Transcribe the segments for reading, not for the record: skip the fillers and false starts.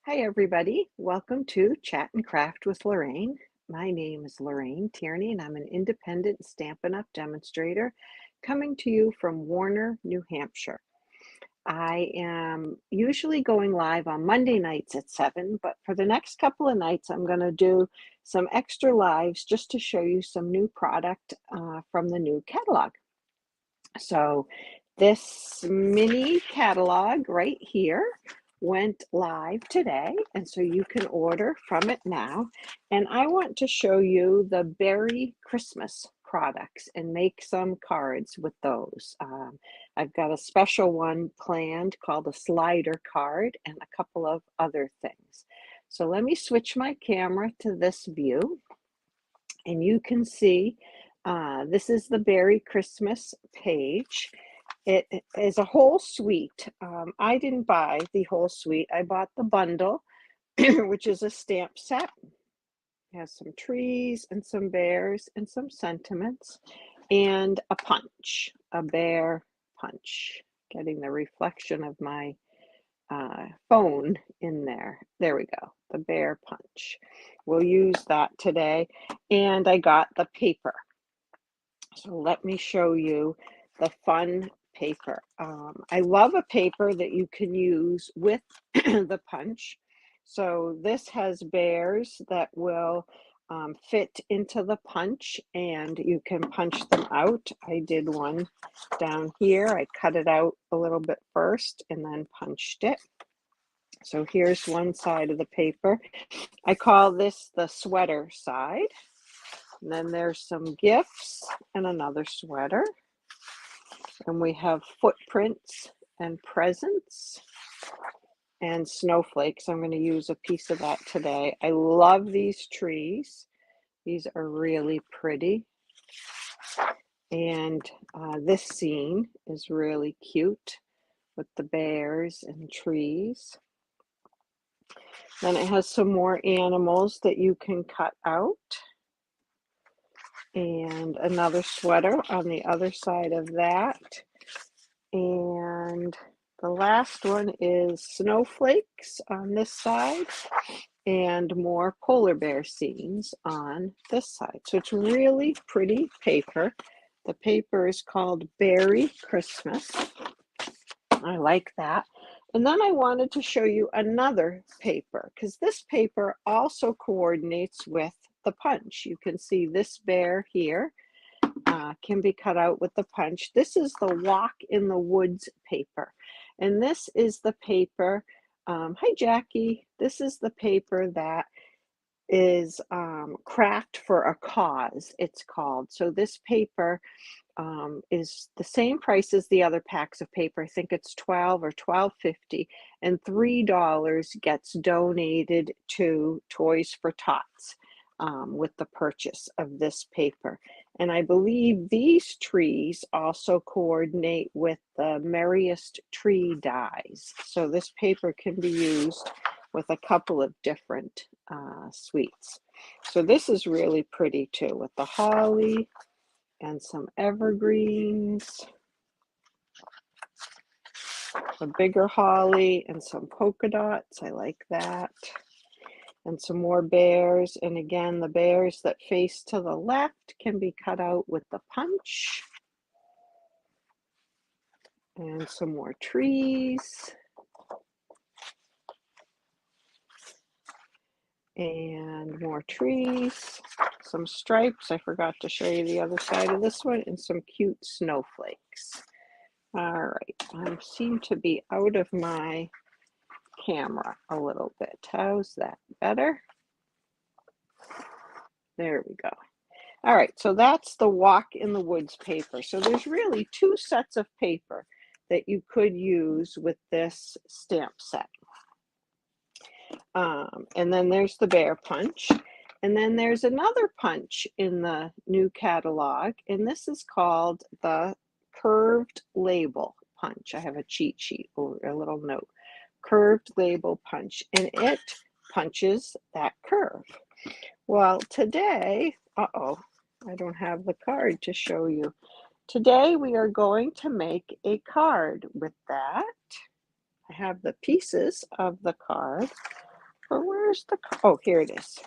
Hi, everybody. Welcome to Chat and Craft with Lorraine. My name is Lorraine Tierney, and I'm an independent Stampin' Up! Demonstrator coming to you from Warner, New Hampshire. I am usually going live on Monday nights at 7, but for the next couple of nights, I'm going to do some extra lives just to show you some new product from the new catalog. So this mini catalog right here went live today, and so you can order from it now. And I want to show you the Beary Christmas products and make some cards with those. I've got a special one planned called a slider card and a couple of other things. So let me switch my camera to this view, and you can see this is the Beary Christmas page. It is a whole suite. I didn't buy the whole suite. I bought the bundle, which is a stamp set. It has some trees and some bears and some sentiments and a punch, a bear punch. Getting the reflection of my phone in there. There we go, the bear punch. We'll use that today. And I got the paper. So let me show you the fun paper. I love a paper that you can use with the punch. So this has bears that will fit into the punch, and you can punch them out. I did one down here. I cut it out a little bit first and then punched it. So here's one side of the paper. I call this the sweater side. And then there's some gifts and another sweater. And we have footprints and presents and snowflakes. I'm going to use a piece of that today. I love these trees. These are really pretty. And this scene is really cute with the bears and trees. Then it has some more animals that you can cut out. And another sweater on the other side of that. And the last one is snowflakes on this side and more polar bear scenes on this side. So it's really pretty paper. The paper is called Beary Christmas. I like that. And then I wanted to show you another paper because this paper also coordinates with the punch. You can see this bear here can be cut out with the punch. This is the Walk in the Woods paper. And this is the paper, hi Jackie, this is the paper that is craft for a cause, it's called. So this paper is the same price as the other packs of paper. I think it's $12 or $12.50, and $3 gets donated to Toys for Tots with the purchase of this paper. And I believe these trees also coordinate with the Merriest Tree dies. So this paper can be used with a couple of different suites. So this is really pretty too, with the holly and some evergreens, a bigger holly and some polka dots. I like that. And some more bears. And again, the bears that face to the left can be cut out with the punch. And some more trees. And more trees, some stripes. I forgot to show you the other side of this one, and some cute snowflakes. All right, I seem to be out of my camera a little bit. How's that? Better? There we go. All right, so that's the Walk in the Woods paper. So there's really two sets of paper that you could use with this stamp set. And then there's the bear punch. And then there's another punch in the new catalog, and this is called the curved label punch. I have a cheat sheet or a little note. Curved label punch, and it punches that curve. Well, today, I don't have the card to show you. Today we are going to make a card with that. I have the pieces of the card. Or where's the, oh, here it is.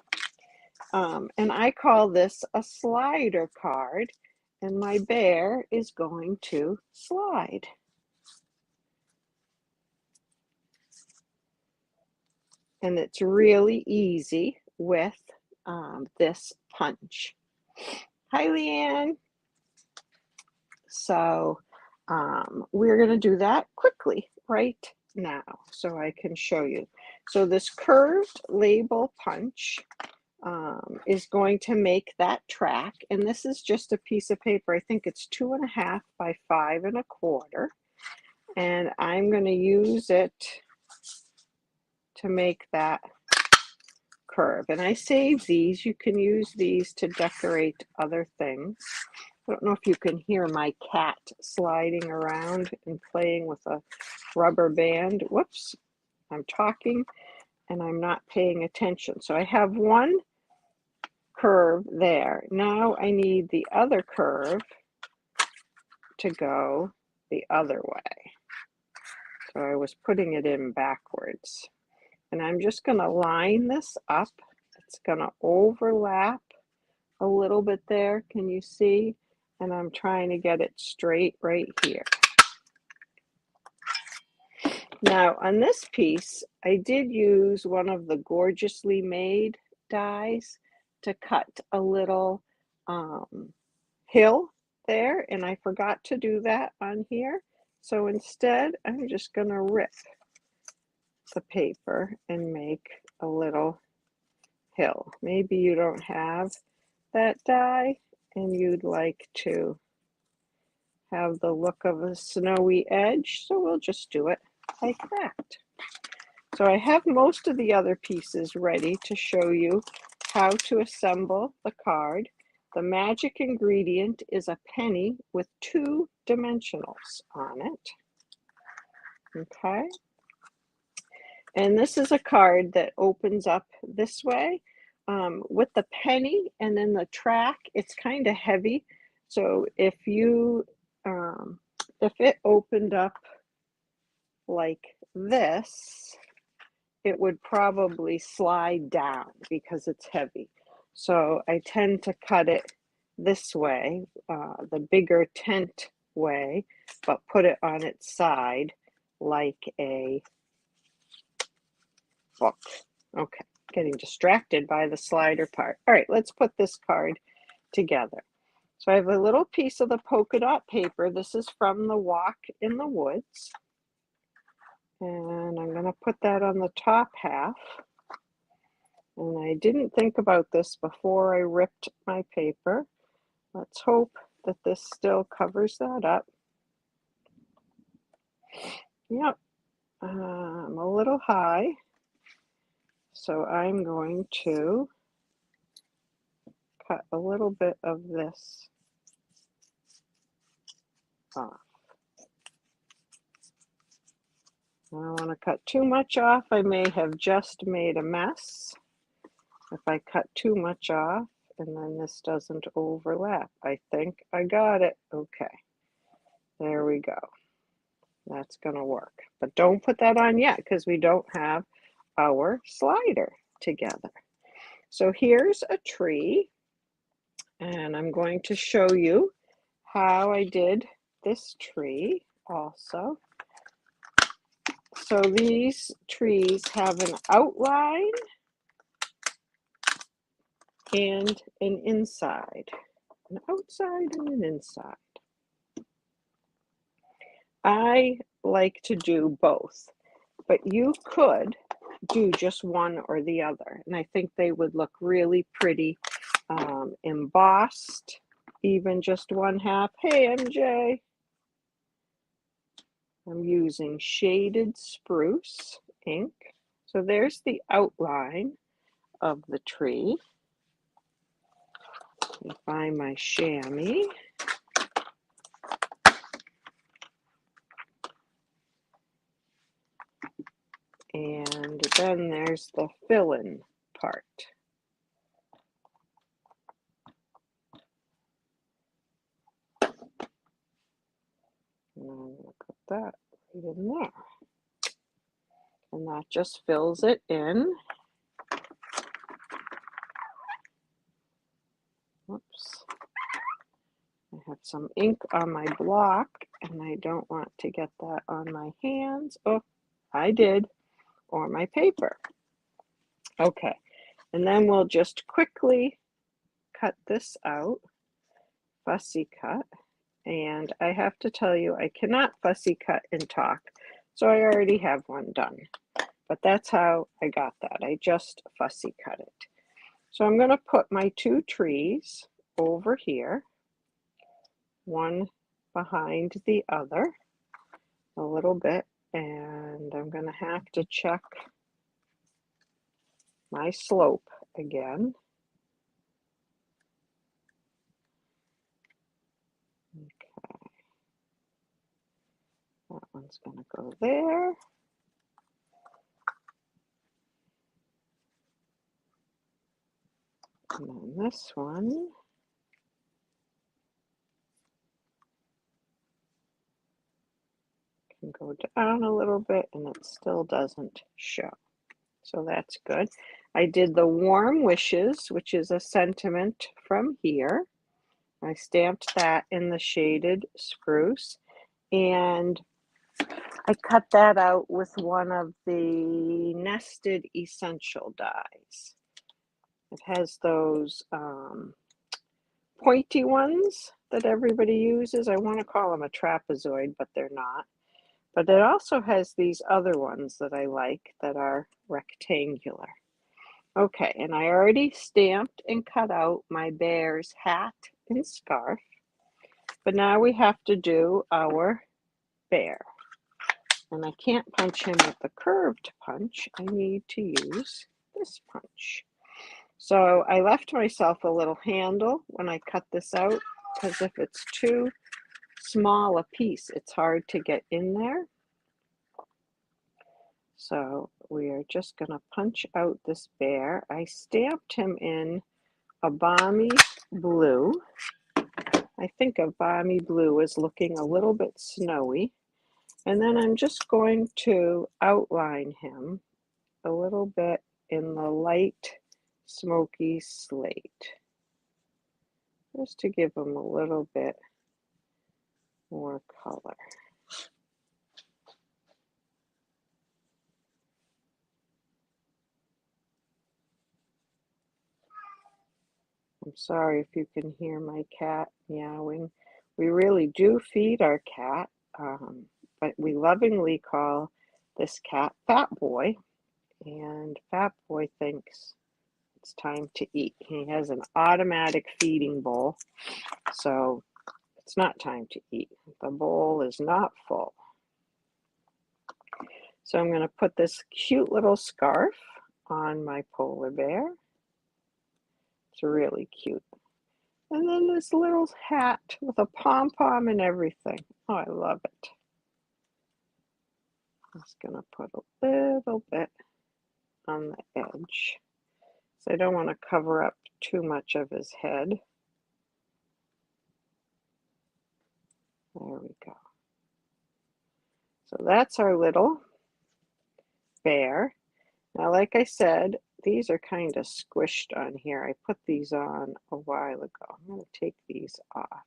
And I call this a slider card, and my bear is going to slide. And it's really easy with this punch. Hi, Leanne. So we're going to do that quickly right now so I can show you. So this curved label punch is going to make that track, and this is just a piece of paper. I think it's 2.5 by 5.25, and I'm going to use it to make that curve. And I save these. You can use these to decorate other things. I don't know if you can hear my cat sliding around and playing with a rubber band. Whoops, I'm talking and I'm not paying attention. So I have one curve there. Now I need the other curve to go the other way. So I was putting it in backwards. And I'm just going to line this up. It's going to overlap a little bit there. Can you see? And I'm trying to get it straight right here. Now on this piece, I did use one of the Gorgeously Made dies to cut a little hill there, and I forgot to do that on here. So instead, I'm just going to rip the paper and make a little hill. Maybe you don't have that die and you'd like to have the look of a snowy edge, so we'll just do it like that. So I have most of the other pieces ready to show you how to assemble the card. The magic ingredient is a penny with 2 dimensionals on it. Okay. And this is a card that opens up this way with the penny, and then the track, it's kind of heavy. So if it opened up like this, it would probably slide down because it's heavy. So I tend to cut it this way, the bigger tent way, but put it on its side like a book. Okay, getting distracted by the slider part. All right, let's put this card together. So I have a little piece of the polka dot paper. This is from the Walk in the Woods. And I'm going to put that on the top half. And I didn't think about this before I ripped my paper. Let's hope that this still covers that up. Yep, I'm a little high. So I'm going to cut a little bit of this off. I don't want to cut too much off. I may have just made a mess if I cut too much off, and then this doesn't overlap. I think I got it. Okay, there we go. That's going to work. But don't put that on yet because we don't have our slider together. So here's a tree, and I'm going to show you how I did this tree also. So these trees have an outline and an inside, an outside and an inside. I like to do both, but you could do just one or the other, and I think they would look really pretty embossed, even just one half. Hey, MJ. I'm using shaded spruce ink. So there's the outline of the tree. Let me find my chamois. And then there's the fill-in part. And I'm going to put that right in there. And that just fills it in. Oops. I have some ink on my block and I don't want to get that on my hands. Oh, I did, or my paper. Okay, and then we'll just quickly cut this out, fussy cut. And I have to tell you, I cannot fussy cut and talk, so I already have one done. But that's how I got that. I just fussy cut it. So I'm going to put my two trees over here, one behind the other, a little bit, and I'm going to have to check my slope again. Okay, that one's going to go there. And then this one can go down a little bit and it still doesn't show. So that's good. I did the warm wishes, which is a sentiment from here. I stamped that in the shaded spruce, and I cut that out with one of the nested essential dies. It has those pointy ones that everybody uses. I want to call them a trapezoid, but they're not. But it also has these other ones that I like that are rectangular. Okay, and I already stamped and cut out my bear's hat and scarf. But now we have to do our bear. And I can't punch him with the curved punch. I need to use this punch. So I left myself a little handle when I cut this out, because if it's too small a piece, it's hard to get in there. So we are just going to punch out this bear. I stamped him in a balmy blue. I think a balmy blue is looking a little bit snowy. And then I'm just going to outline him a little bit in the light smoky slate, just to give him a little bit more color. I'm sorry if you can hear my cat meowing. We really do feed our cat, but we lovingly call this cat Fat Boy, and Fat Boy thinks it's time to eat. He has an automatic feeding bowl, so it's not time to eat. The bowl is not full. So I'm going to put this cute little scarf on my polar bear. It's really cute. And then this little hat with a pom-pom and everything. Oh, I love it. I'm just going to put a little bit on the edge. So I don't want to cover up too much of his head. There we go. So that's our little bear. Now, like I said, these are kind of squished on here. I put these on a while ago. I'm going to take these off.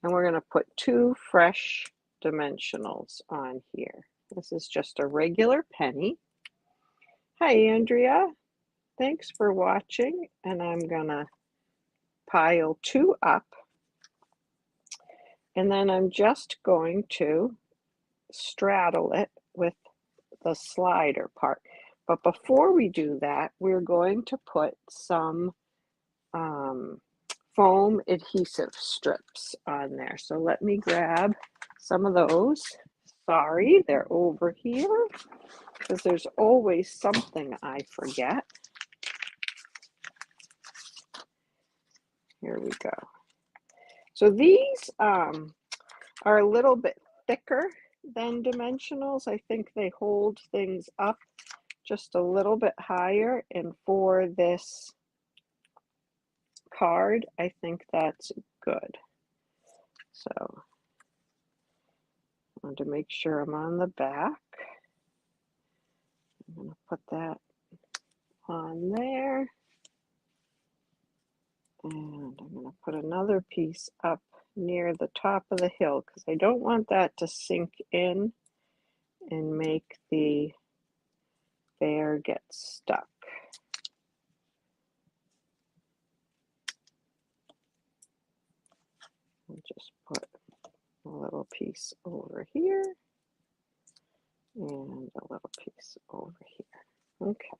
And we're going to put two fresh dimensionals on here. This is just a regular penny. Hi, Andrea. Thanks for watching. And I'm going to pile two up. And then I'm just going to straddle it with the slider part. But before we do that, we're going to put some foam adhesive strips on there. So let me grab some of those. Sorry, they're over here because there's always something I forget. Here we go. So these are a little bit thicker than dimensionals. I think they hold things up just a little bit higher, and for this card, I think that's good. So I want to make sure I'm on the back. I'm going to put that on there. And I'm going to put another piece up near the top of the hill because I don't want that to sink in and make the bear get stuck. I'll just put a little piece over here and a little piece over here. Okay.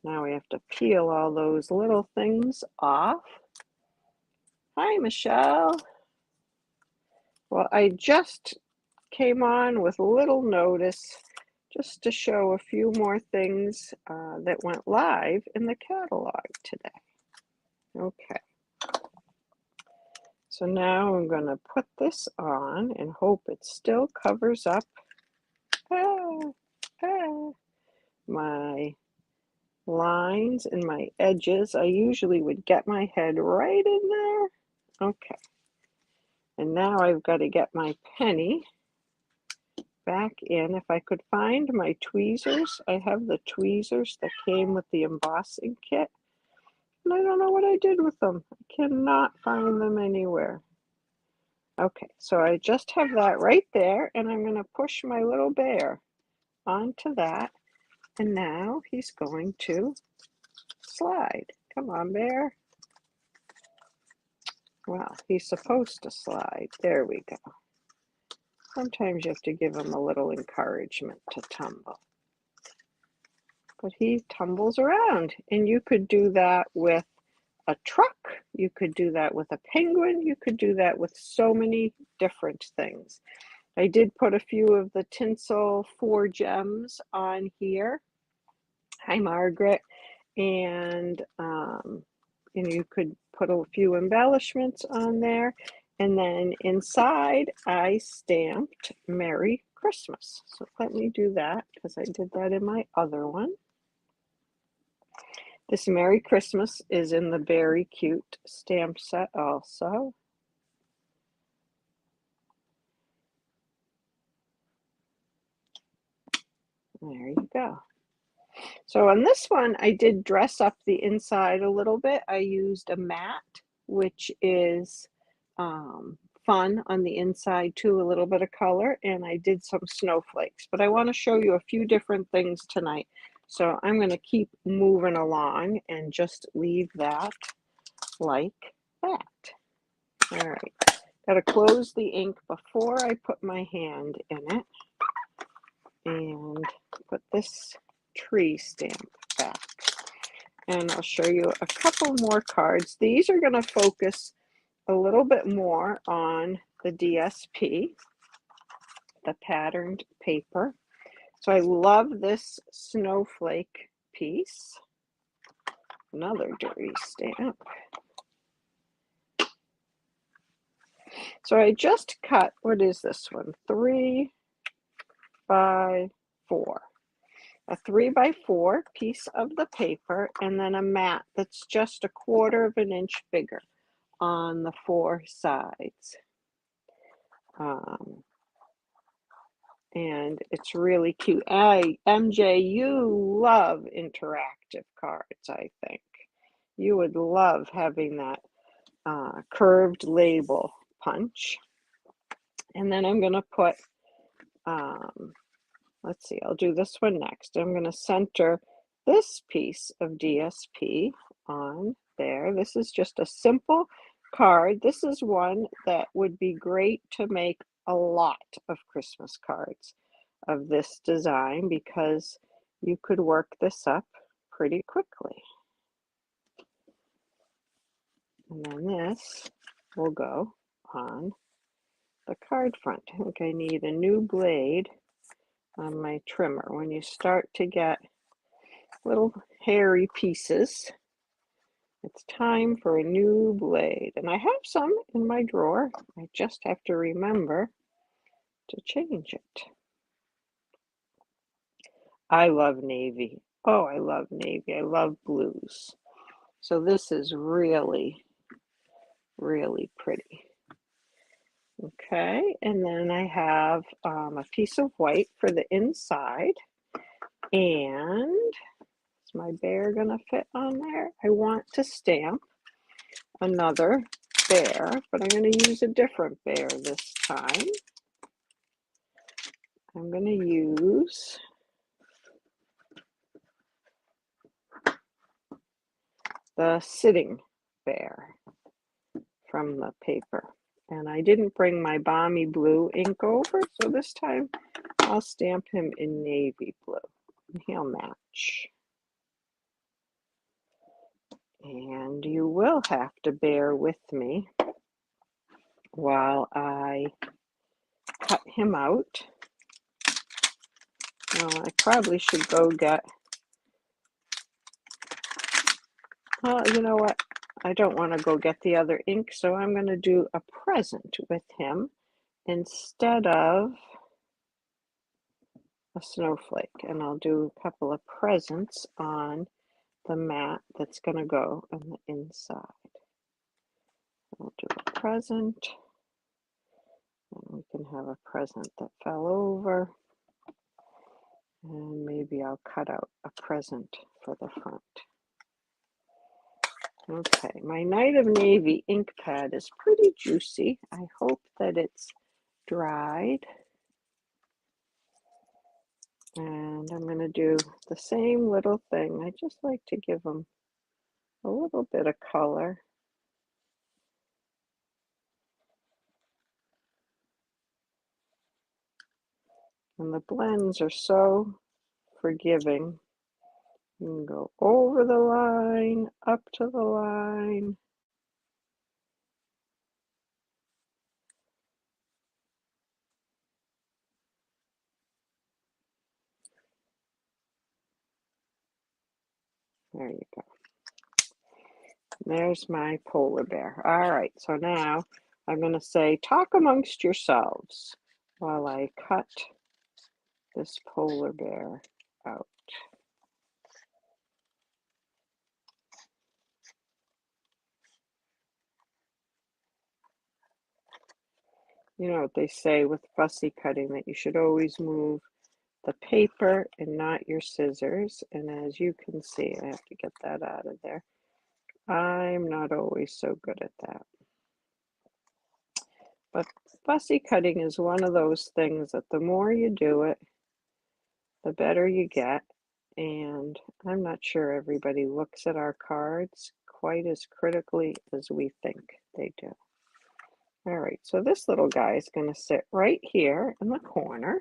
Now we have to peel all those little things off. Hi, Michelle. Well, I just came on with a little notice just to show a few more things that went live in the catalog today. Okay. So now I'm going to put this on and hope it still covers up my lines and my edges. I usually would get my head right in there. Okay. And now I've got to get my penny back in. If I could find my tweezers, I have the tweezers that came with the embossing kit. And I don't know what I did with them. I cannot find them anywhere. Okay, so I just have that right there, and I'm going to push my little bear onto that. And now he's going to slide. Come on, bear. Well, he's supposed to slide. There we go. Sometimes you have to give him a little encouragement to tumble. But he tumbles around, and you could do that with a truck. You could do that with a penguin. You could do that with so many different things. I did put a few of the tinsel 4 gems on here. Hi, Margaret. And you could put a few embellishments on there. And then inside, I stamped Merry Christmas. So let me do that because I did that in my other one. This Merry Christmas is in the Beary Cute stamp set also. There you go. So on this one, I did dress up the inside a little bit. I used a matte, which is fun on the inside too, a little bit of color, and I did some snowflakes. But I want to show you a few different things tonight. So I'm going to keep moving along and just leave that like that. All right, got to close the ink before I put my hand in it and put this tree stamp back. And I'll show you a couple more cards. These are going to focus a little bit more on the DSP, the patterned paper. So I love this snowflake piece. Another dirty stamp. So I just cut, what is this one? 3 by 4. A 3 by 4 piece of the paper, and then a mat that's just 1/4 of an inch bigger on the 4 sides. And it's really cute. MJ, you love interactive cards, I think. You would love having that curved label punch. And then I'm going to put, let's see, I'll do this one next. I'm going to center this piece of DSP on there. This is just a simple card. This is one that would be great to make a lot of Christmas cards of this design because you could work this up pretty quickly. And then this will go on the card front. I think I need a new blade on my trimmer. When you start to get little hairy pieces, it's time for a new blade. And I have some in my drawer. I just have to remember to change it. I love navy. Oh, I love navy. I love blues. So this is really, really pretty. Okay, and then I have a piece of white for the inside. And is my bear gonna fit on there? I want to stamp another bear, but I'm going to use a different bear this time. I'm going to use the sitting bear from the paper. And I didn't bring my balmy blue ink over, so this time I'll stamp him in navy blue, and he'll match. And you will have to bear with me while I cut him out. Well, I probably should go get, well, you know what? I don't want to go get the other ink, so I'm going to do a present with him instead of a snowflake. And I'll do a couple of presents on the mat that's going to go on the inside. I'll do a present, and we can have a present that fell over, and maybe I'll cut out a present for the front. Okay, my Night of Navy ink pad is pretty juicy. I hope that it's dried. And I'm going to do the same little thing. I just like to give them a little bit of color. And the blends are so forgiving. You can go over the line, up to the line. There you go. There's my polar bear. All right, so now I'm going to say, talk amongst yourselves while I cut this polar bear out. You know what they say with fussy cutting, that you should always move the paper and not your scissors. And as you can see, I have to get that out of there. I'm not always so good at that. But fussy cutting is one of those things that the more you do it, the better you get. And I'm not sure everybody looks at our cards quite as critically as we think they do. All right, so this little guy is going to sit right here in the corner.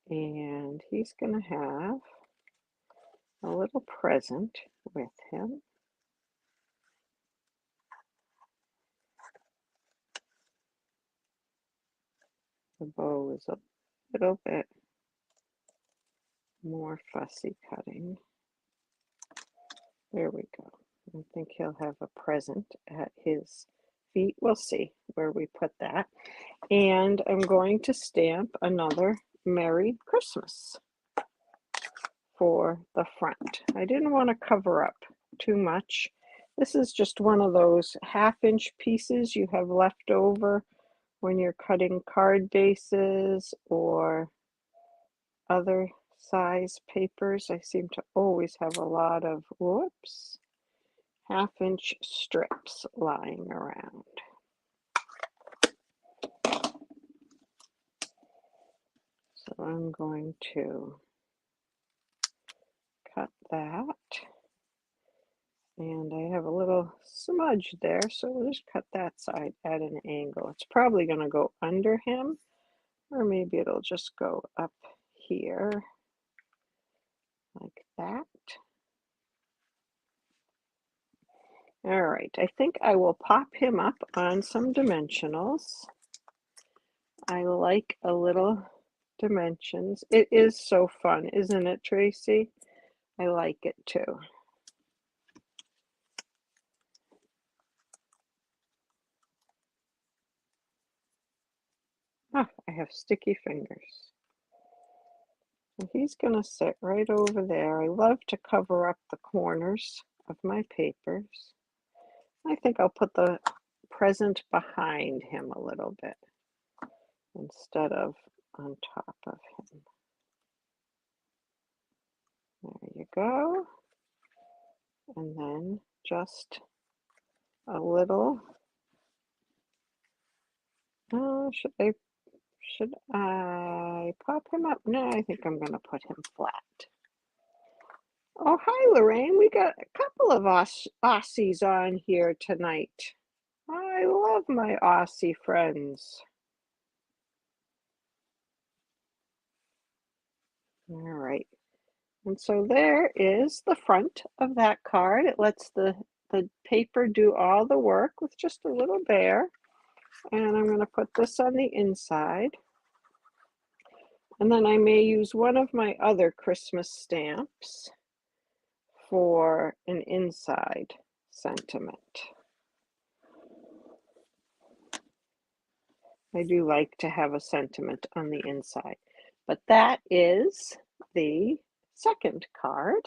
And he's going to have a little present with him. The bow is a little bit more fussy cutting. There we go. I think he'll have a present at his feet. We'll see where we put that. And I'm going to stamp another Merry Christmas for the front. I didn't want to cover up too much. This is just one of those half-inch pieces you have left over when you're cutting card bases or other size papers. I seem to always have a lot of, whoops, half-inch strips lying around. So I'm going to cut that. And I have a little smudge there, so we'll just cut that side at an angle. It's probably going to go under him, or maybe it'll just go up here like that. All right, I think I will pop him up on some dimensionals. I like a little dimensions. It is so fun, isn't it, Tracy? I like it too. Oh, I have sticky fingers. And he's going to sit right over there. I love to cover up the corners of my papers. I think I'll put the present behind him a little bit instead of on top of him. There you go. And then just a little. Should I pop him up? No, I think I'm going to put him flat. Oh, hi, Lorraine. We got a couple of Aussies on here tonight. I love my Aussie friends. All right. And so there is the front of that card. It lets the paper do all the work with just a little bear. And I'm going to put this on the inside. And then I may use one of my other Christmas stamps for an inside sentiment. I do like to have a sentiment on the inside. But that is the second card.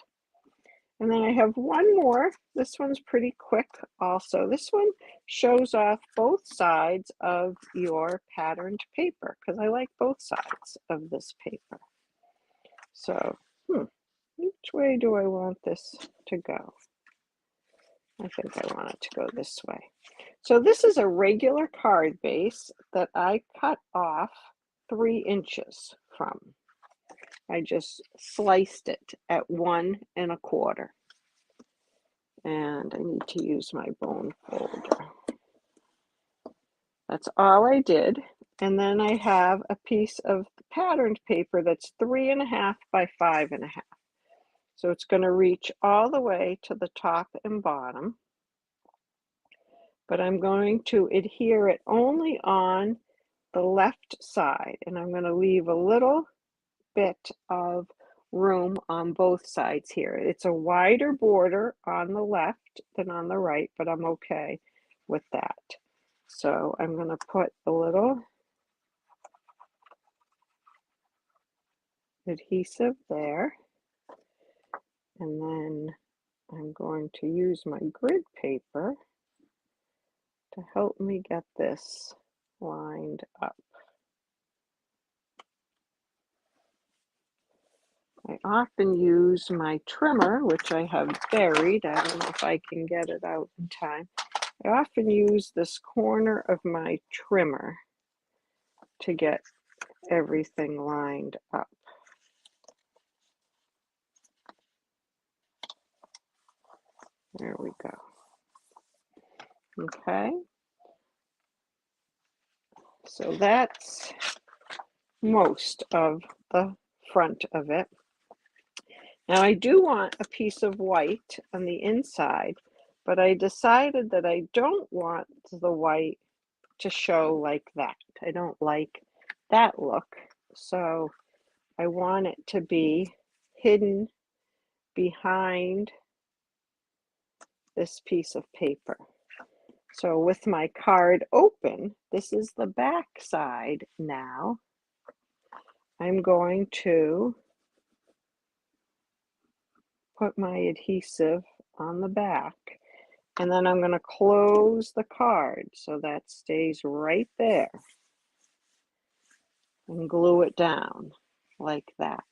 And then I have one more. This one's pretty quick also. This one shows off both sides of your patterned paper because I like both sides of this paper. So, which way do I want this to go? I think I want it to go this way. So this is a regular card base that I cut off 3 inches from. I just sliced it at 1 1/4. And I need to use my bone folder. That's all I did. And then I have a piece of patterned paper that's 3 1/2 by 5 1/2. So it's going to reach all the way to the top and bottom. But I'm going to adhere it only on the left side. And I'm going to leave a little bit of room on both sides here. It's a wider border on the left than on the right, but I'm okay with that. So I'm going to put a little adhesive there, and then I'm going to use my grid paper to help me get this lined up. I often use my trimmer, which I have buried. I don't know if I can get it out in time. I often use this corner of my trimmer to get everything lined up. There we go. Okay. So that's most of the front of it. Now I do want a piece of white on the inside, but I decided that I don't want the white to show like that. I don't like that look. So I want it to be hidden behind this piece of paper. So with my card open, this is the back side now. I'm going to put my adhesive on the back, and then I'm going to close the card so that stays right there and glue it down like that.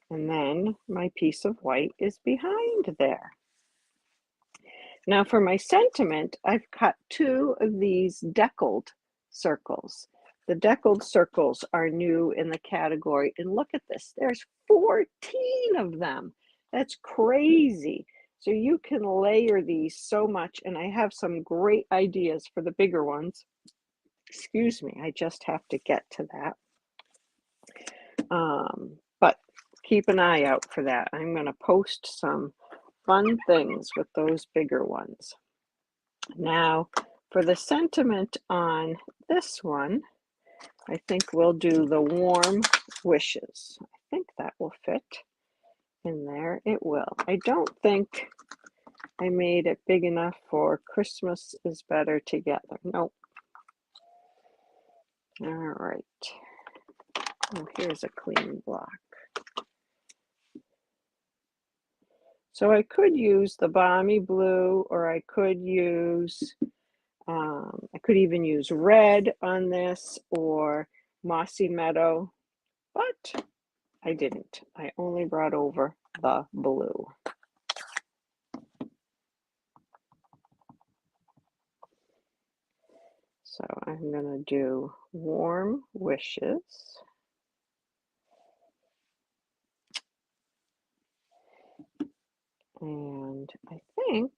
And then my piece of white is behind there. Now for my sentiment, I've cut 2 of these deckled circles. The deckled circles are new in the category, and look at this, there's 14 of them. That's crazy. So you can layer these so much, and I have some great ideas for the bigger ones. Excuse me, I just have to get to that. But keep an eye out for that. I'm going to post some fun things with those bigger ones. Now, for the sentiment on this one, I think we'll do the warm wishes. I think that will fit in there. It will. I don't think I made it big enough for Christmas is better together. Nope. All right. Oh, here's a clean block. So I could use the balmy blue, or I could use, I could even use red on this, or mossy meadow, but I didn't. I only brought over the blue. So I'm going to do warm wishes. And I think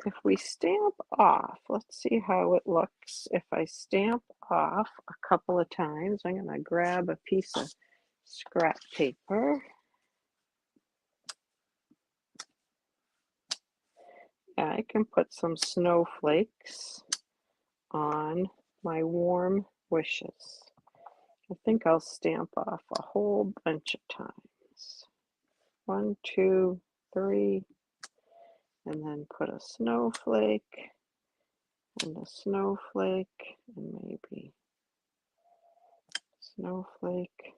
if we stamp off, let's see how it looks. If I stamp off a couple of times, I'm going to grab a piece of scrap paper. And I can put some snowflakes on my warm wishes. I think I'll stamp off a whole bunch of times. 1, 2, 3, and then put a snowflake and a snowflake and maybe snowflake.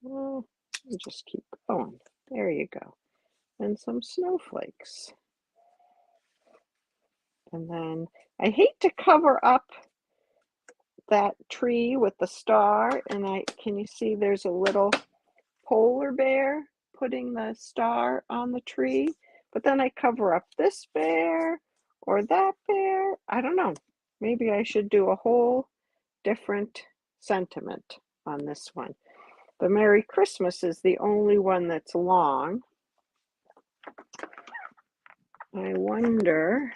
Well, just keep going. There you go. And some snowflakes. And then I hate to cover up that tree with the star, and can you see there's a little polar bear putting the star on the tree? But then I cover up this bear or that bear. I don't know. Maybe I should do a whole different sentiment on this one. The Merry Christmas is the only one that's long. I wonder.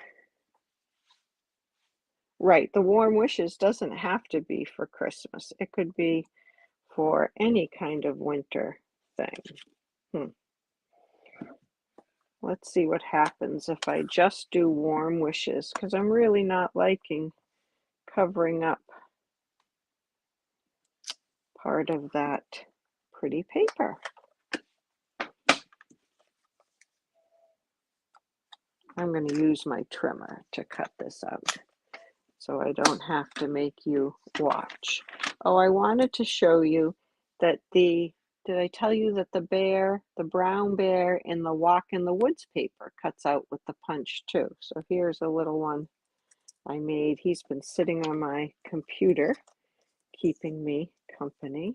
Right, the warm wishes doesn't have to be for Christmas. It could be for any kind of winter thing. Let's see what happens if I just do warm wishes, because I'm really not liking covering up part of that pretty paper. I'm going to use my trimmer to cut this out so I don't have to make you watch. Oh, I wanted to show you that did I tell you that the brown bear in the Walk in the Woods paper cuts out with the punch too. So here's a little one I made. He's been sitting on my computer, keeping me company.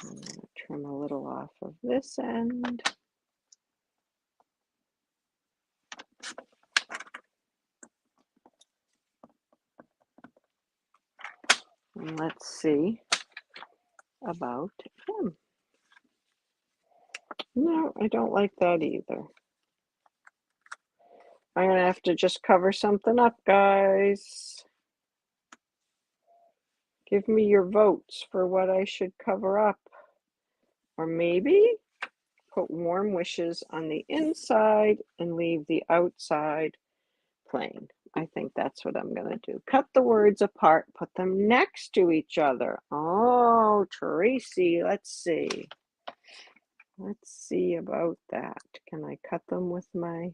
I'm going to trim a little off of this end. And let's see about him. No, I don't like that either. I'm going to have to just cover something up, guys. Give me your votes for what I should cover up. Or maybe put warm wishes on the inside and leave the outside plain. I think that's what I'm going to do. Cut the words apart, put them next to each other. Oh, Tracy, let's see. Let's see about that. Can I cut them with my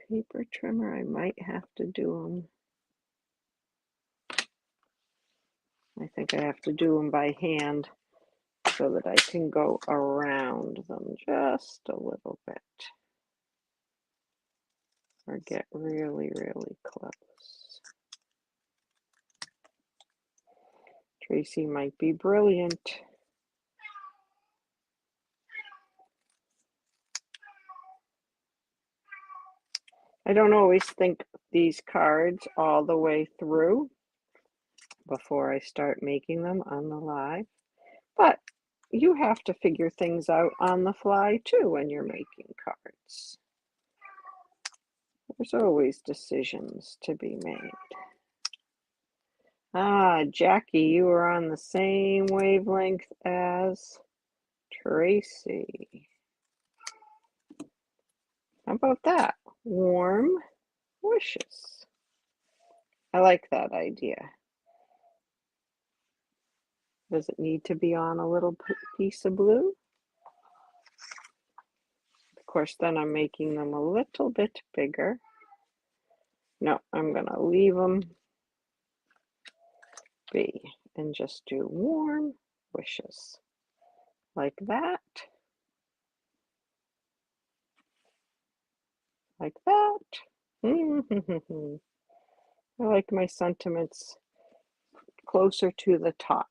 paper trimmer? I might have to do them. I think I have to do them by hand so that I can go around them just a little bit. Or get really, really close. Tracy might be brilliant. I don't always think these cards all the way through before I start making them on the live, but you have to figure things out on the fly too when you're making cards. There's always decisions to be made. Ah, Jackie, you are on the same wavelength as Tracy. How about that? Warm wishes. I like that idea. Does it need to be on a little piece of blue? Of course, then I'm making them a little bit bigger. No, I'm going to leave them be and just do warm wishes. Like that. Like that. I like my sentiments closer to the top.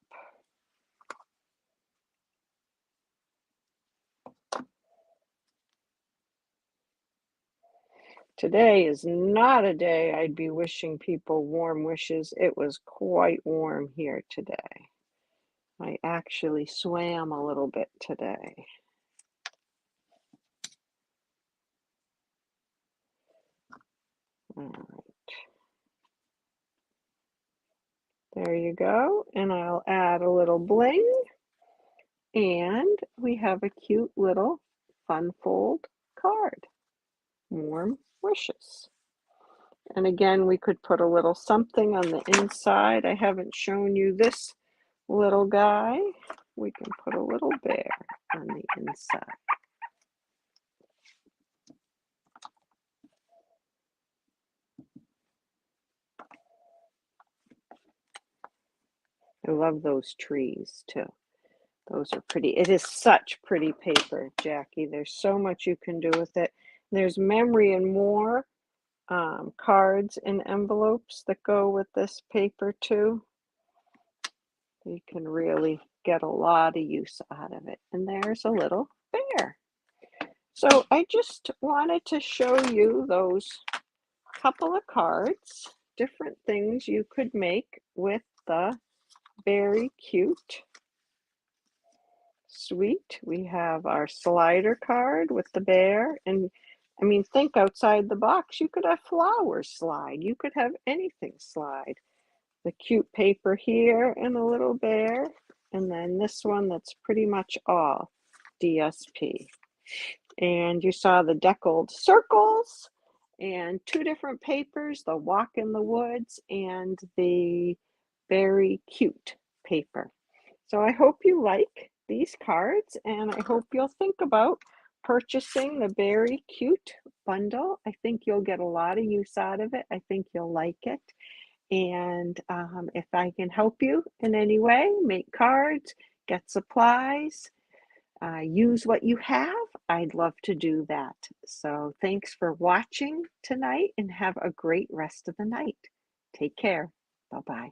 Today is not a day I'd be wishing people warm wishes. It was quite warm here today. I actually swam a little bit today. All right, there you go. And I'll add a little bling. And we have a cute little fun fold card. Warm wishes. And again, we could put a little something on the inside. I haven't shown you this little guy. We can put a little bear on the inside. I love those trees too. Those are pretty. It is such pretty paper, Jackie. There's so much you can do with it. There's memory and more cards and envelopes that go with this paper too. You can really get a lot of use out of it. And there's a little bear. So I just wanted to show you those couple of cards, different things you could make with the Beary Cute Sweet. We have our slider card with the bear. And I mean, think outside the box. You could have flowers slide. You could have anything slide. The cute paper here and a little bear. And then this one that's pretty much all DSP. And you saw the deckled circles and two different papers, the Walk in the Woods and the Beary Cute paper. So I hope you like these cards, and I hope you'll think about purchasing the Beary Cute bundle. I think you'll get a lot of use out of it. I think you'll like it. And if I can help you in any way, make cards, get supplies, use what you have, I'd love to do that. So thanks for watching tonight and have a great rest of the night. Take care. Bye-bye.